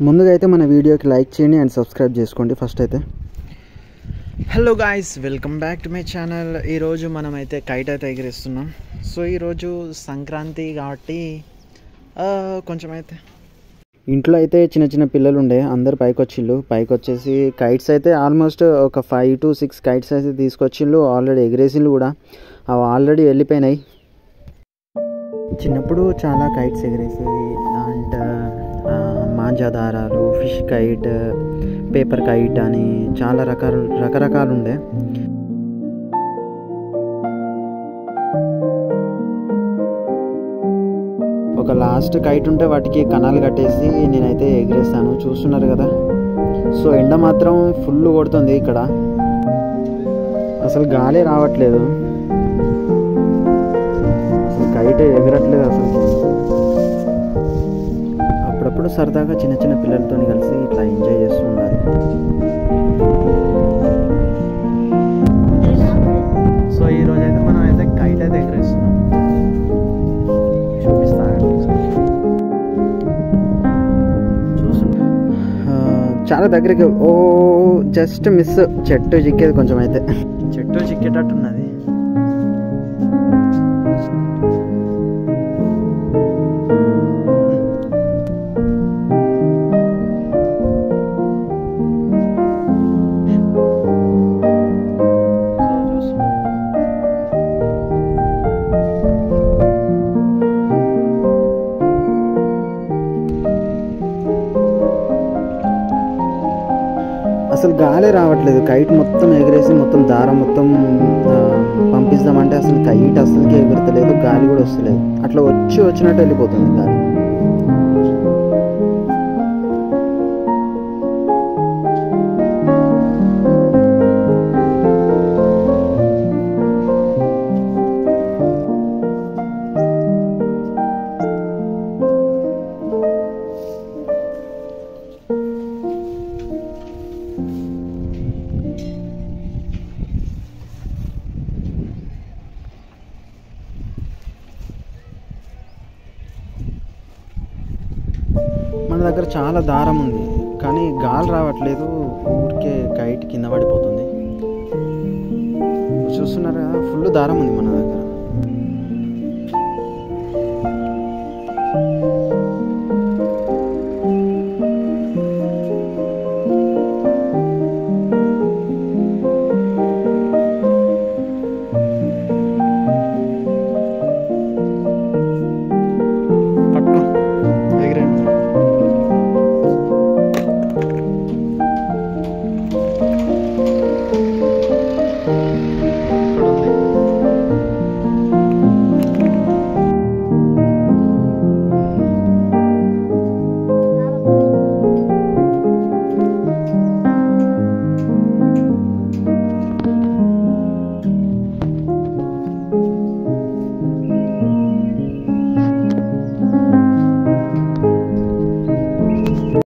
ముందుగా అయితే మన వీడియోకి లైక్ చేయండి అండ్ సబ్స్క్రైబ్ చేసుకోండి ఫస్ట్ అయితే. Hello guys, welcome back to my channel. ఈరోజు మనమైతే కైట్ అయితే ఎగిరేస్తున్నాం. సో ఈరోజు సంక్రాంతి కాబట్టి కొంచెం అయితే ఇంట్లో అయితే చిన్న చిన్న పిల్లలు ఉండే, అందరు పైకి వచ్చేసి కైట్స్ అయితే ఆల్మోస్ట్ ఒక 5 to 6 కైట్స్ అయితే తీసుకొచ్చిళ్ళు. ఆల్రెడీ ఎగిరేసిళ్ళు కూడా, అవి ఆల్రెడీ వెళ్ళిపోయినాయి. చిన్నప్పుడు చాలా కైట్స్ ఎగిరేసేది, అండ్ మాంజా దారాలు, ఫిష్ కైట్, పేపర్ కైట్ అని చాలా రకరకాలు ఉండే. ఒక లాస్ట్ కైట్ ఉంటే వాటికి కణాలు కట్టేసి నేనైతే ఎగిరేస్తాను, చూస్తున్నారు కదా. సో ఎండ మాత్రం ఫుల్ కొడుతుంది ఇక్కడ, అసలు గాలి రావట్లేదు, అసలు కైట్ ఎగరట్లేదు అసలు. అప్పుడప్పుడు సరదాగా చిన్న చిన్న పిల్లలతో కలిసి ఇట్లా ఎంజాయ్ చేస్తూ ఉండాలి. సో ఈరోజు అయితే మనం అయితే కైట్ అయితే ఎగరేస్తున్నాం, చూపిస్తాను. చాలా దగ్గరికి, జస్ట్ మిస్, చెట్టు చిక్కేది కొంచెం, అయితే చెట్టు చిక్కేటట్టున్నది. అసలు గాలి రావట్లేదు, కైట్ మొత్తం ఎగిరేసి మొత్తం దారం మొత్తం పంపిస్తామంటే అసలు కైట్ అసలుకి ఎగురతలేదు, గాలి కూడా వస్తలేదు. అట్లా వచ్చినట్టు వెళ్ళిపోతుంది గాలి. మన దగ్గర చాలా దారం ఉంది, కానీ గాలి రావట్లేదు, ఊరికే కైట్ కింద పడిపోతుంది. చూస్తున్నారు కదా, ఫుల్ దారం ఉంది మన దగ్గర.